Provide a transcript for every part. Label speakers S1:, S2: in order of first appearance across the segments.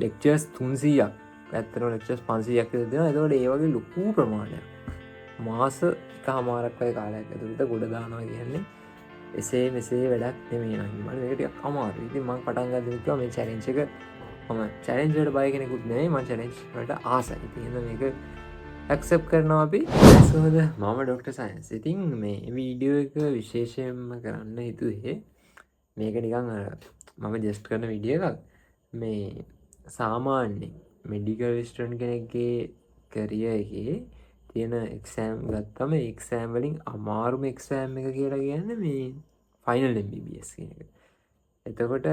S1: Lectures 300ක් ඇත්තටම lectures 500ක් විතර දෙනවා. එතකොට ඒ වගේ ලොකු ප්‍රමාණයක් මාස එකමාරක් වගේ කාලයක් ඇතුළත ගොඩ දානවා කියන්නේ එසේ මෙසේ වැඩක් නෙමෙයි නංගි. මට මේක ටිකක් අමාරුයි. ඉතින් මම පටන් ගන්න කිව්වා මේ චැලෙන්ජ් එක මම චැලෙන්ජ් වලට බය කෙනෙකුත් නෙමෙයි. මම චැලෙන්ජ් වලට ආසයි. ඉතින් මේක ඇක්සෙප්ට් කරනවා අපි. කොහොමද මම ඩොක්ටර් සයන්ස්. ඉතින් මේ වීඩියෝ එක විශේෂයෙන්ම කරන්න හිතුවේ මේක නිකන් මම ජස්ට් කරන වීඩියෝ එකක්. මේ සාමාන්‍ය මෙඩිකල් ස්ටුඩන්ට් කෙනෙක්ගේ කැරියර් එකේ තියෙන එක්සෑම් ගත්තම එක්සෑම් වලින් අමාරුම එක්සෑම් එක කියලා කියන්නේ මේ ෆයිනල් MBBS කියන එක. එතකොට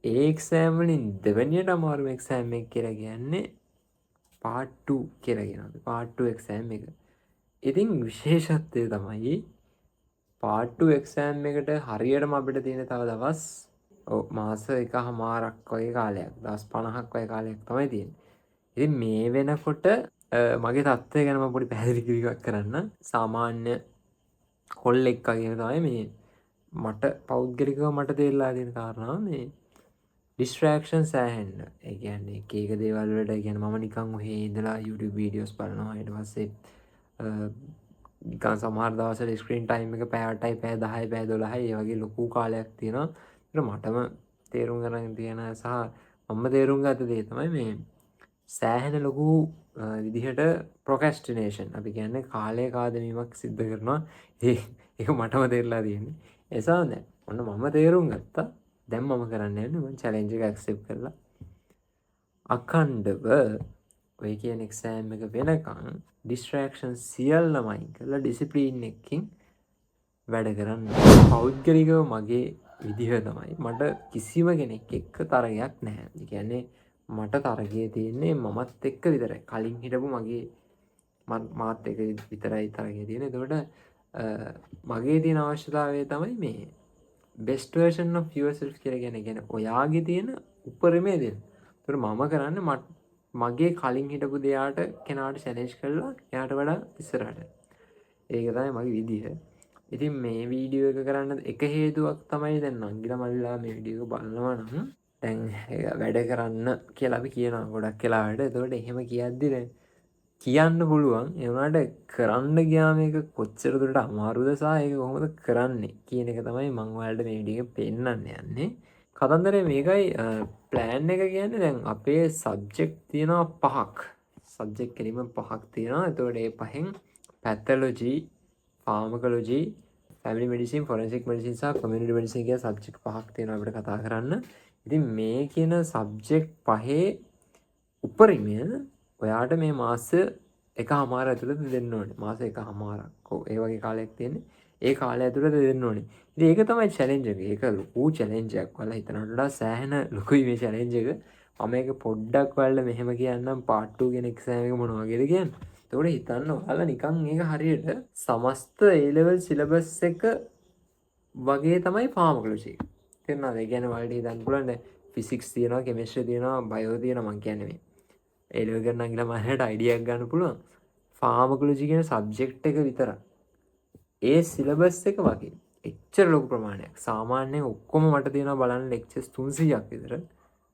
S1: ඒ එක්සෑම් වලින් දෙවෙනියට අමාරුම එක්සෑම් එක කියලා කියන්නේ part 2 කියලා කියනවා. part 2 එක්සෑම් එක. ඉතින් විශේෂත්වය තමයි part 2 එක්සෑම් එකට හරියටම අපිට තියෙන තව දවස් මාස එකහමාරක් වගේ කාලයක්, දවස් 50ක් වගේ කාලයක් තමයි තියෙන්නේ. ඉතින් මේ වෙනකොට මගේ තත්ත්වය ගැන මම පොඩි පැහැදිලි කිරීමක් කරන්න. සාමාන්‍ය කොල්ලෙක් වගේ තමයි මේ මට පෞද්ගලිකව මට තේරලා තියෙන කාරණා මේ ඩිස්ට්‍රැක්ෂන් සෑහෙන්න. ඒ කියන්නේ එක එක දේවල් වලට ඒ කියන්නේ මම නිකන් ඔහේ ඉඳලා YouTube වීඩියෝස් බලනවා. ඊට පස්සේ නිකන් සමහර දවස්වල ස්ක්‍රීන් ටයිම් එක පැයටයි පැය 10යි පැය 12යි ඒ වගේ ලොකු කාලයක් තියෙනවා. ඒක මටම තේරුම් ගන්න තියෙන සහ මම තේරුම් ගත්ත දේ තමයි මේ සෑහෙන ලොකු විදිහට ප්‍රොකැස්ටිනේෂන් අපි කියන්නේ කාලය කාදමීමක් සිද්ධ කරනවා. ඒක මටම තේරලා තියෙන්නේ. ඒ නිසා දැන් ඔන්න මම තේරුම් ගත්තා. දැන් මම කරන්න යන්නේ මම චැලෙන්ජ් එක ඇක්සෙප්ට් කරලා අඛණ්ඩව ඔය කියන එක්සෑම් එක වෙනකන් ඩිස්ට්‍රැක්ෂන් සියල්ලම අයින් කරලා ඩිසිප්ලින් එකකින් වැඩ කරන්න. පෞද්ගලිකව මගේ විදිහ තමයි මට කිසිම කෙනෙක් එක්ක තරගයක් නැහැ. ඒ කියන්නේ මට තරගය තියෙන්නේ මමත් එක්ක විතරයි. කලින් හිටපු මගේ මාත් එක්ක විතරයි තරගය තියෙන්නේ. එතකොට මගේ තියෙන අවශ්‍යතාවය තමයි මේ best version of yourself කියලා කියන්නේ ඔයාගේ තියෙන උපරිමය දෙන්න. ඒතර මම කරන්නේ මගේ කලින් හිටපු දෙයාට කෙනාට චැලෙන්ජ් කරලා එයාට වඩා ඉස්සරහට. ඒක තමයි මගේ විදිහ. ඉතින් මේ වීඩියෝ එක කරන්න එක හේතුවක් තමයි දැන් නංගිලා මල්ලිලා මේ වීඩියෝ එක බලනවා නම් දැන් වැඩ කරන්න කියලා අපි කියනවා ගොඩක් වෙලාවට. එතකොට එහෙම කියද්දි කියන්න පුළුවන්. ඒ වුණාට කරන්න ගියාම ඒක කොච්චර දුරට අමාරුද සහ ඒක කොහොමද කරන්නේ කියන එක තමයි මම ඔයාලට මේ වීඩියෝ එකේ පෙන්නන්න යන්නේ. කතන්දරේ මේකයි ප්ලෑන් එක කියන්නේ දැන් අපේ සබ්ජෙක්ට් තියෙනවා 5ක්. සබ්ජෙක්ට් කෙලිම 5ක් තියෙනවා. එතකොට ඒ පහෙන් පැතොලොජි, ෆාමකොලොජි, ෆැමිලි මෙඩිසින්, ෆොරෙන්සික් මෙඩිසින් සහ කමියුනිටි මෙඩිසින් කියන සබ්ජෙක්ට් 5ක් තියෙනවා අපිට කතා කරන්න. ඉතින් මේ කියන සබ්ජෙක්ට් පහේ උපරිමය ඔයාට මේ මාස එකමාර ඇතුළත දෙන්න ඕනේ. මාස එකමාරක්. ඔව් ඒ වගේ කාලයක් තියෙන්නේ. ඒ කාලය ඇතුළත දෙන්න ඕනේ. ඉතින් ඒක තමයි චැලෙන්ජ් එක. ඒක ලොකු චැලෙන්ජ් එකක්. ඔයාලා හිතනට වඩා සෑහෙන ලොකුයි මේ චැලෙන්ජ් එක. මම මේක පොඩ්ඩක් ඔයාලට මෙහෙම කියන්නම් part 2 කියන එක්සෑම් එක මොන වගේද කියන්නේ. එතකොට හිතන්න ඔයාලා නිකන් මේක හරියට සමස්ත A level සිලබස් එක වගේ තමයි ෆාමකොලොජි එක. තේරුණාද? ඒ කියන්නේ ඔයාලට හිතන්න පුළුවන් ෆිසික්ස් තියෙනවා, කෙමිස්ට්‍රි තියෙනවා, බයෝ තියෙනවා. මම කියන්නේ මේ A level කරන අංගල මානට අයිඩියා එකක් ගන්න පුළුවන්. ෆාමකොලොජි කියන සබ්ජෙක්ට් එක විතර ඒ සිලබස් එක වගේ එච්චර ලොකු ප්‍රමාණයක්. සාමාන්‍යයෙන් ඔක්කොම මට තියෙනවා බලන්න ලෙක්චර්ස් 300ක් විතර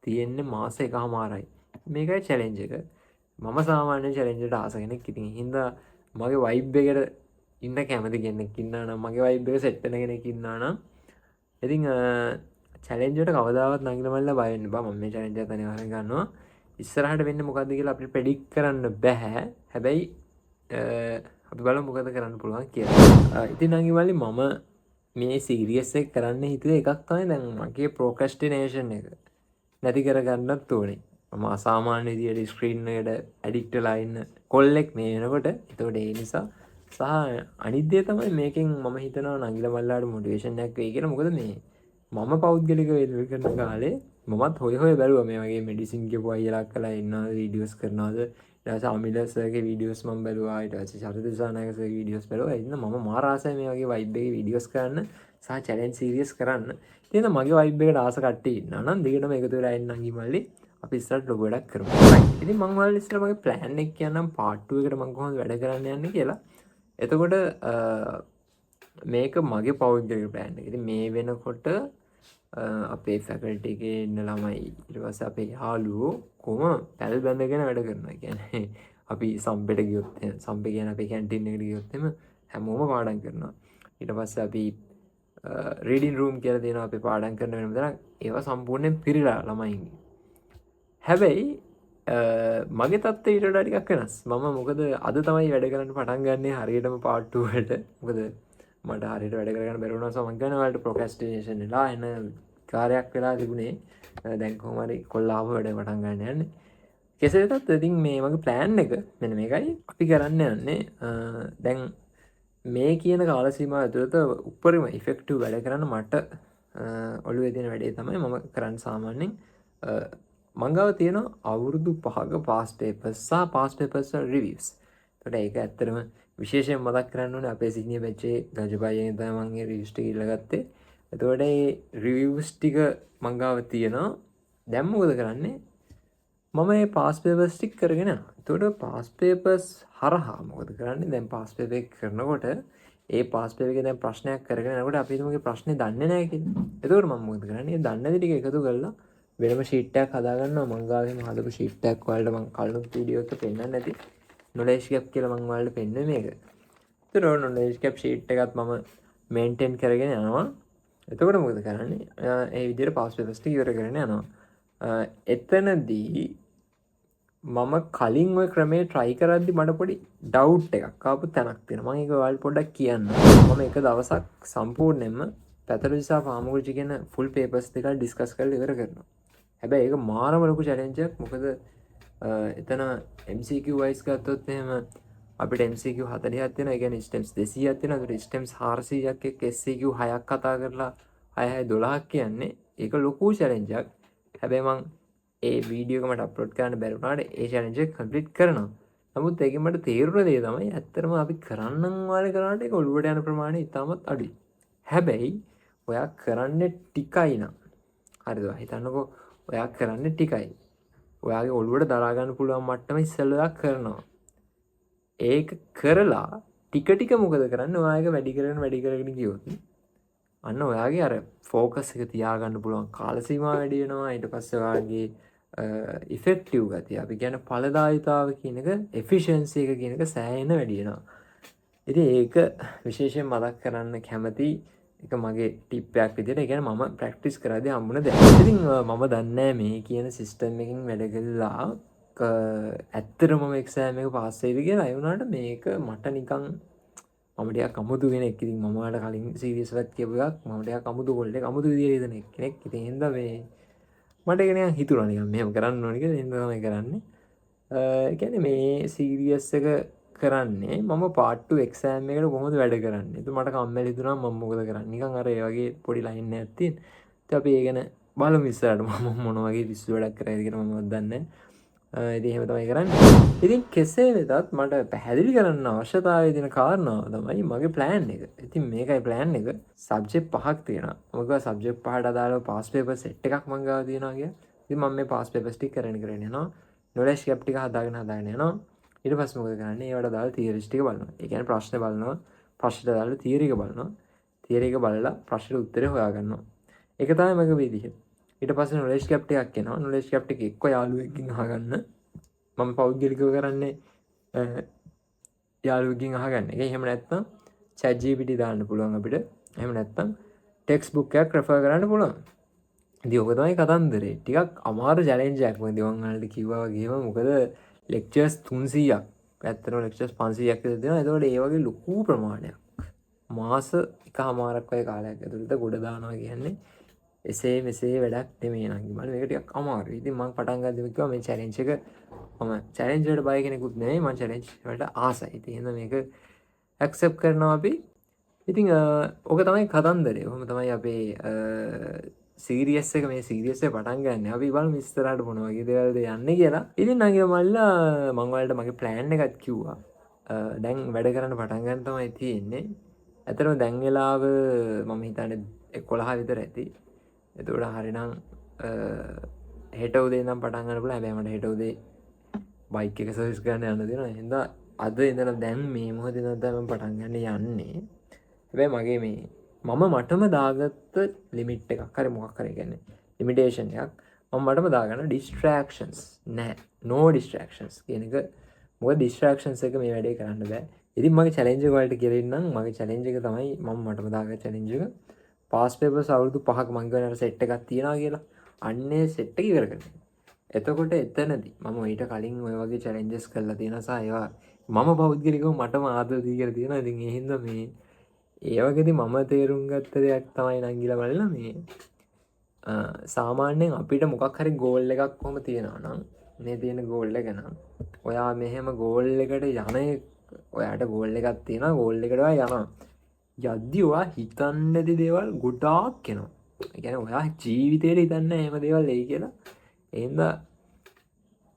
S1: තියෙන්නේ මාස එකමාරයි. මේකයි චැලෙන්ජ් එක. මම සාමාන්‍ය චැලෙන්ජ් එකට ආස කෙනෙක්. ඉතින් හින්දා මගේ වයිබ් එකට ඉන්න කැමති කෙනෙක් ඉන්නා නම් මගේ වයිබ් එක සෙට් වෙන කෙනෙක් ඉන්නා නම් ඉතින් චැලෙන්ජ් එකට කවදාවත් නගින මල්ලා බය වෙන්න බා. මම මේ චැලෙන්ජ් එක අනිවාර්යෙන් ගන්නවා. ඉස්සරහට වෙන්නේ මොකද්ද කියලා අපිට ප්‍රෙඩික්ට් කරන්න බෑ. හැබැයි අපි බලමු මොකද කරන්න පුළුවන් කියලා. ඉතින් නංගි මල්ලි මම මේ සීරියස් එක කරන්න හිතුවේ එකක් තමයි දැන් මගේ ප්‍රොක්‍රස්ටිනේෂන් එක නැති කරගන්නත් ඕනේ. මම අසාමාන්‍ය විදියට ස්ක්‍රීන් එකට ඇඩික්ට් වෙලා ඉන්න කොල්ලෙක් මේ වෙනකොට. ඒතකොට ඒ නිසා සහ අනිත් දේ තමයි මේකෙන් මම හිතනවා නංගිලා මල්ලාට මොටිවේෂන් එකක් වෙයි කියලා. මොකද මේ මම පෞද්ගලික වේදල් කරන කාලේ මමත් හොය බැලුවා මේ වගේ මෙඩිසින් කියපු අයියලා කරලා ඉන්නවද වීඩියෝස් කරනවද. ඊට පස්සේ අමිල සර්ගේ වීඩියෝස් මම බැලුවා. ඊට පස්සේ ශරද දිසානායක සර්ගේ වීඩියෝස් බැලුවා. ඉතින් මම මාර ආසයි මේ වගේ වයිබ් එකේ වීඩියෝස් කරන්න සහ චැලෙන්ජ් සීරීස් කරන්න. ඉතින් මගේ වයිබ් එකට ආස කට්ටිය ඉන්නවා නම් දිගටම එකතු වෙලා ඉන්න නංගි මල්ලි අපි ඉස්සරහට ලොකු වැඩක් කරමු. ඉතින් මම ඔයාලට ඉස්සර මගේ ප්ලෑන් එක කියන්නම් part 2 එකට මම කොහොමද වැඩ කරන්න යන්නේ කියලා. එතකොට මේක මගේ පෞද්ගලික ප්ලෑන් එක. ඉතින් මේ වෙනකොට අපේ ෆැකල්ටි එකේ ඉන්න ළමයි ඊට පස්සේ අපේ යාළුවෝ කොහොම පැල් බැඳගෙන වැඩ කරනවා. කියන්නේ අපි සම්පෙට ගියොත් සම්පේ කියන අපේ කැන්ටින් එකට ගියොත් එම හැමෝම පාඩම් කරනවා. ඊට පස්සේ අපි රීඩින් රූම් කියලා තියෙනවා අපි පාඩම් කරන වෙනම තැනක්. ඒවා සම්පූර්ණයෙන් පිරීලා ළමයින්ගේ. හැබැයි මගේ තත්ත්වය ඊට වඩා ටිකක් වෙනස්. මම මොකද අද තමයි වැඩ කරන්න පටන් ගන්නේ හරියටම part 2 වලට. මොකද මට හරියට වැඩ කරගන්න බැරි වුණා. සමන් ගන්න වලට ප්‍රොක්‍රැස්ටිනේෂන් වෙලා එන කාර්යයක් වෙලා තිබුණේ. දැන් කොහොම හරි කොල්ලාව වැඩ පටන් ගන්න යන්නේ. කෙසේ වෙතත් ඉතින් මේ මගේ ප්ලෑන් එක මෙන්න මේකයි. අපි කරන්න යන්නේ දැන් මේ කියන කාල සීමාව ඇතුළත උපරිම ඉෆෙක්ටිව් වැඩ කරන්න මට ඔළුවේ තියෙන වැඩේ තමයි මම කරන්න සාමාන්‍යයෙන් මංගාව තියෙන අවුරුදු 5ක පාස් පේපර්ස් සහ පාස් පේපර්ස් රිවිව්ස්. ඒකට ඒක ඇත්තටම විශේෂයෙන් මතක් කරන්න ඕනේ අපේ සීනියර් බැච් එකේ ගජබයියෙන් තමයි මම ඒ රිවිව්ස් ටික ඉල්ල ගත්තේ. එතකොට මේ රිවිව්ස් ටික මංගාව තියෙනවා. දැන් මොකද කරන්නේ? මම මේ පාස් පේපර්ස් ටික කරගෙන යනවා. එතකොට පාස් පේපර්ස් හරහා මොකද කරන්නේ? දැන් පාස් පේපර් එක කරනකොට ඒ පාස් පේපර් එකේ දැන් ප්‍රශ්නයක් කරගෙන යනකොට අපි හිතමුගේ ප්‍රශ්නේ දන්නේ නැහැ කියලා. එතකොට මම මොකද කරන්නේ? දන්නේ නැති ටික එකතු කරලා වෙනම ෂීට් එකක් හදා ගන්නවා. මං ගාවෙම හදපු ෂීට් එකක් වලට මං කලින් වීඩියෝ එක පෙන්නන්න නැති knowledge gap කියලා මං ඔයාලට පෙන්නුවේ මේක. ඒතර knowledge gap ෂීට් එකත් මම මේන්ටේන් කරගෙන යනවා. එතකොට මොකද කරන්නේ? ඒ විදිහට පාස් පේපර්ස් ටික ඉවර කරගෙන යනවා. එතනදී මම කලින් ඔය ක්‍රමේ try කරද්දි මට පොඩි doubt එකක් ආපු තැනක් තියෙනවා. මම ඒක ඔයාලට පොඩ්ඩක් කියන්න. මම එක දවසක් සම්පූර්ණයෙන්ම පැතලොජි සහ ෆාමකොලොජි කියන full papers දෙක ඩිස්කස් කරලා ඉවර කරනවා. හැබැයි ඒක මාරම ලොකු challenge එකක්. මොකද එතන MCQ wise ගත්තොත් එහෙම අපිට MCQ 40ක් තියෙනවා. ඒ කියන්නේ stems 200ක් තියෙනවා. ඒකට stems 400ක් එක්ක SCQ 6ක් කතා කරලා 6 6 12ක් කියන්නේ ඒක ලොකු challenge එකක්. හැබැයි මං ඒ වීඩියෝ එක මට අප්ලෝඩ් කරන්න බැරි වුණාට ඒ challenge එක කම්ප්ලීට් කරනවා. නමුත් ඒකෙන් මට තේරුණ දේ තමයි ඇත්තටම අපි කරන්නම් වාලේ කරාට ඒක ඔළුවට යන ප්‍රමාණය ඉතාමත් අඩුයි. හැබැයි ඔයා කරන්නේ ටිකයි නම් හරිද? හිතන්නකෝ ඔයා කරන්නේ ටිකයි. ඔයාගේ ඔළුවට දරා ගන්න පුළුවන් මට්ටම ඉස්සෙල්ලා කරනවා. ඒක කරලා ටික ටික මොකද කරන්නේ? ඔයාගේ වැඩි කරගෙන ගියොත් අන්න ඔයාගේ අර ෆෝකස් එක තියාගන්න පුළුවන් කාල සීමාව වැඩි වෙනවා. ඊට පස්සේ ඔයාගේ ඉෆෙක්ටිව් ගතිය අපි කියන්නේ ඵලදායීතාව කියන එක එෆිෂියන්සි එක කියන එක සෑහෙන වැඩි වෙනවා. ඉතින් ඒක විශේෂයෙන් මතක් කරන්න කැමති එක මගේ ටිප් එකක් විදිහට. ඒ කියන්නේ මම ප්‍රැක්ටිස් කරද්දී හම්බුන දෙයක්. ඉතින් මම දන්නේ මේ කියන සිස්ටම් එකකින් වැඩ කළා ඇත්තටම මම එක්සෑම් එක පාස් වෙයිද කියලා. ඒ වුණාට මේක මට නිකන් මම ටිකක් අමුතු කෙනෙක්. ඉතින් මම ඔයාලට කලින් සීරියස් වත් කියපු එකක්. මම ටිකක් අමුතු කොල්ලෙක්. අමුතු විදියට ඉඳන කෙනෙක්. ඉතින් හින්දා මේ මට ඒක නිකන් හිතුණා නිකන් මෙහෙම කරන්න ඕනේ කියලා. හින්දා තමයි කරන්නේ. ඒ කියන්නේ මේ සීරියස් එක කරන්නේ මම part 2 exam එකට කොහොමද වැඩ කරන්නේ. ඒක මට කම්මැලි හිතුණා මම මොකද කරන්නේ. නිකන් අර ඒ වගේ පොඩි ලයින් එකක් තියෙන. ඉතින් අපි ඒ ගැන බලමු ඉස්සරහට මම මොන වගේ පිස්සු වැඩක් කරයිද කියලා මම දන්නේ නැහැ. ඉතින් එහෙම තමයි කරන්නේ. ඉතින් කෙසේ වෙතත් මට පැහැදිලි කරන්න අවශ්‍යතාවය දෙන කාරණාව තමයි මගේ plan එක. ඉතින් මේකයි plan එක. subject 5ක් තියෙනවා. මොකද subject 5ට අදාළව pass paper set එකක් මම ගාව තියෙනවා කියලා. ඉතින් මම මේ pass papers ටික කරගෙන යනවා. knowledge gap ටික හදාගෙන යනවා. ඊට පස්සේ මොකද කරන්නේ? ඒවට දාලා theories ටික බලනවා. ඒ කියන්නේ ප්‍රශ්න බලනවා. ප්‍රශ්නට දාලා theory එක බලනවා. theory එක බලලා ප්‍රශ්නෙට උත්තරේ හොයාගන්නවා. ඒක තමයි මගේ විදිහ. ඊට පස්සේ knowledge gap ටිකක් එනවා. knowledge gap ටික එක්ක යාළුවෙක්ගෙන් අහගන්න. මම පෞද්ගලිකව කරන්නේ යාළුවෙක්ගෙන් අහගන්න. ඒක එහෙම නැත්නම් chat GPT දාන්න පුළුවන් අපිට. එහෙම නැත්නම් text book එකක් refer කරන්න පුළුවන්. ඉතින් ඔක තමයි කතන්දරේ. ටිකක් අමාරු challenge එකක්. මොකද මම ඔයාලට කිව්වා වගේම මොකද lectures 300ක් ඇත්තටම lectures 500ක් විතර දෙනවා. ඒතකොට ඒ වගේ ලොකු ප්‍රමාණයක් මාස එකමාරක් වගේ කාලයක් ඇතුළත ගොඩ දානවා කියන්නේ එසේ මෙසේ වැඩක් නෙමෙයි නංගි. මම මේක ටිකක් අමාරුයි. ඉතින් මම පටන් ගත්තම කිව්වා මේ challenge එක මම challenge වලට බය කෙනෙකුත් නෙමෙයි. මම challenge වලට ආසයි. ඉතින් එහෙනම් මේක accept කරනවා අපි. ඉතින් ඔක තමයි කතන්දරේ. ඔහොම තමයි අපේ සීරියස් එක මේ සීරියස් එක පටන් ගන්න. අපි බලමු ඉස්සරහට මොන වගේ දේවල්ද යන්නේ කියලා. ඉතින් නංගිලා මල්ලා මම ඔයාලට මගේ plan එකත් කිව්වා. දැන් වැඩ කරන්න පටන් ගන්න තමයි තියෙන්නේ. ඇත්තටම දැන් වෙලාව මම හිතන්නේ 11 විතර ඇති. එතකොට හරිනම් හෙට උදේ ඉඳන් පටන් ගන්න පුළුවන්. හැබැයි මට හෙට උදේ බයික් එක සර්විස් කරන්න යන්න තියෙනවා. එහෙනම් අද ඉඳලා දැන් මේ මොහොතේ ඉඳන් තමයි මම පටන් ගන්න යන්නේ. හැබැයි මගේ මේ මම මටම දාගත්ත ලිමිට් එකක් හරි මොකක් හරි කියන්නේ ලිමිටේෂන් එකක් මම මටම දාගන්න ඩිස්ට්‍රැක්ෂන්ස් නෑ නෝ ඩිස්ට්‍රැක්ෂන්ස් කියන එක මොකද ඩිස්ට්‍රැක්ෂන්ස් එක මේ වැඩේ කරන්න බෑ ඉතින් මගේ චැලෙන්ජ් එක වලට කියලා ඉන්නම් මගේ චැලෙන්ජ් එක තමයි මම මටම දාගත්ත චැලෙන්ජ් එක පාස් පේපර්ස් අවුරුදු 5ක් මං ගාන සෙට් එකක් තියනවා කියලා අන්නේ සෙට් එක ඉවර කරගන්න එතකොට එතනදී මම ඊට කලින් ඔය වගේ චැලෙන්ජස් කරලා තියෙනවා සා ඒවා මම පෞද්ගලිකව මටම ආදර දී කියලා තියෙනවා ඉතින් ඒ හින්දා මේ ඒ වගේදී මම තේරුම් ගත්ත දෙයක් තමයි නංගිලා බලලා මේ සාමාන්‍යයෙන් අපිට මොකක් හරි ගෝල් එකක් කොහොම තියෙනවා නම් මේ තියෙන ගෝල් එක නම් ඔයා මෙහෙම ගෝල් එකට යන ඔයාට ගෝල් එකක් තියෙනවා ගෝල් එකට ඔයා යනවා යද්දි ඔයා හිතන්නේ නැති දේවල් ගොඩාක් එනවා ඒ කියන්නේ ඔයා ජීවිතේට හිතන්නේ එහෙම දේවල් එයි කියලා එහෙනම්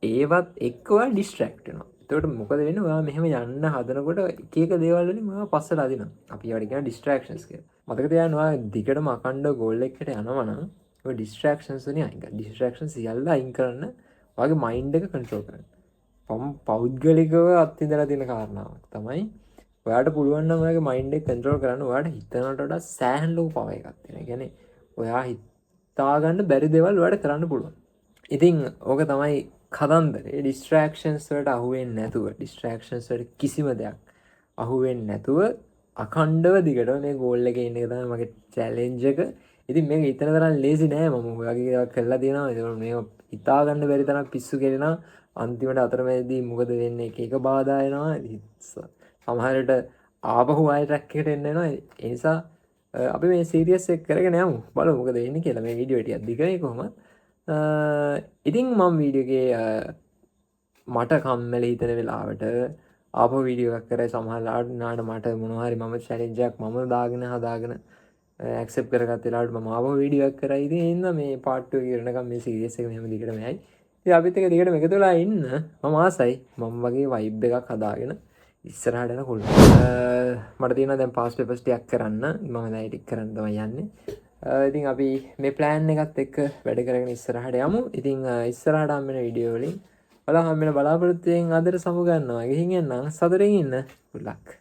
S1: ඒවත් එක්ක ඔයා ඩිස්ට්‍රැක්ට් වෙනවා එතකොට මොකද වෙන්නේ ඔයා මෙහෙම යන්න හදනකොට එක එක දේවල් වලින් ඔයා පස්සට අදිනවා අපි ඒවට කියන ඩිස්ට්‍රැක්ෂන්ස් කියලා මතක තියාගන්න ඔයා දිගටම අකණ්ඩව ගෝල් එකකට යනවා නම් ඔය ඩිස්ට්‍රැක්ෂන්ස් වලින් අයින් කරන්න ඩිස්ට්‍රැක්ෂන්ස් සියල්ල අයින් කරන්න ඔයාගේ මයින්ඩ් එක කන්ට්‍රෝල් කරන්න පෞද්ගලිකව අත්විඳලා තියෙන කාරණාවක් තමයි ඔයාට පුළුවන් නම් ඔයාගේ මයින්ඩ් එක කන්ට්‍රෝල් කරන්න ඔයාට හිතනට වඩා සෑහෙන ලොකු පවර් එකක් තියෙනවා. ඒ කියන්නේ ඔයා හිතා ගන්න බැරි දේවල් ඔයාට කරන්න පුළුවන්. ඉතින් ඕක තමයි කතන්දරේ ඩිස්ට්‍රැක්ෂන්ස් වලට අහු වෙන්නේ නැතුව ඩිස්ට්‍රැක්ෂන්ස් වලට කිසිම දෙයක් අහු වෙන්නේ නැතුව අඛණ්ඩව දිගට මේ ගෝල් එකේ ඉන්න එක තමයි මගේ චැලෙන්ජ් එක. ඉතින් මේක හිතන තරම් ලේසි නෑ මම ඔයගේ දේවල් කරලා තියෙනවා. ඒක මේක හිතා ගන්න බැරි තරම් පිස්සු කෙරෙනවා. අන්තිමට අතරමැදි මොකද වෙන්නේ එක එක බාධා එනවා. සමහරවිට ආපහු ආයෙ ට්‍රැක් එකට එන්න එනවා. ඒ නිසා අපි මේ සීරියස් එක කරගෙන යමු. බලමු මොකද වෙන්නේ කියලා. මේ වීඩියෝ ටිකක් දිගයි කොහොමද? ඉතින් මම වීඩියෝ එකේ මට කම්මැලි හිතෙන වෙලාවට ආපහු වීඩියෝ එකක් කරේ සමහරවිට නාඩ මට මොනවා හරි මම චැලෙන්ජ් එකක් මම දාගෙන හදාගෙන ඇක්සෙප්ට් කරගත්ත වෙලාවට මම ආපහු වීඩියෝ එකක් කරා. ඉතින් එන්න මේ පාර්ට් 2 කරනකම් මේ සීරියස් එක මෙහෙම දිගටම යයි. ඉතින් අපිත් එක දිගටම එකතු වෙලා ඉන්න මම ආසයි. මම වගේ වයිබ් එකක් හදාගෙන ඉස්සරහට යන කුල්. මට තියෙනවා දැන් පාස් පේපර්ස් ටිකක් කරන්න. මම දැන් ටික කරන්න තමයි යන්නේ. ඉතින් අපි මේ ප්ලෑන් එකත් එක්ක වැඩ කරගෙන ඉස්සරහට යමු. ඉතින් ඉස්සරහට හම්බෙන වීඩියෝ වලින් ඔයාලා හම්බෙන බලාපොරොත්තු වෙන අදට සමු ගන්නවා. ගිහින් එන්න සතුටින් ඉන්න. good luck.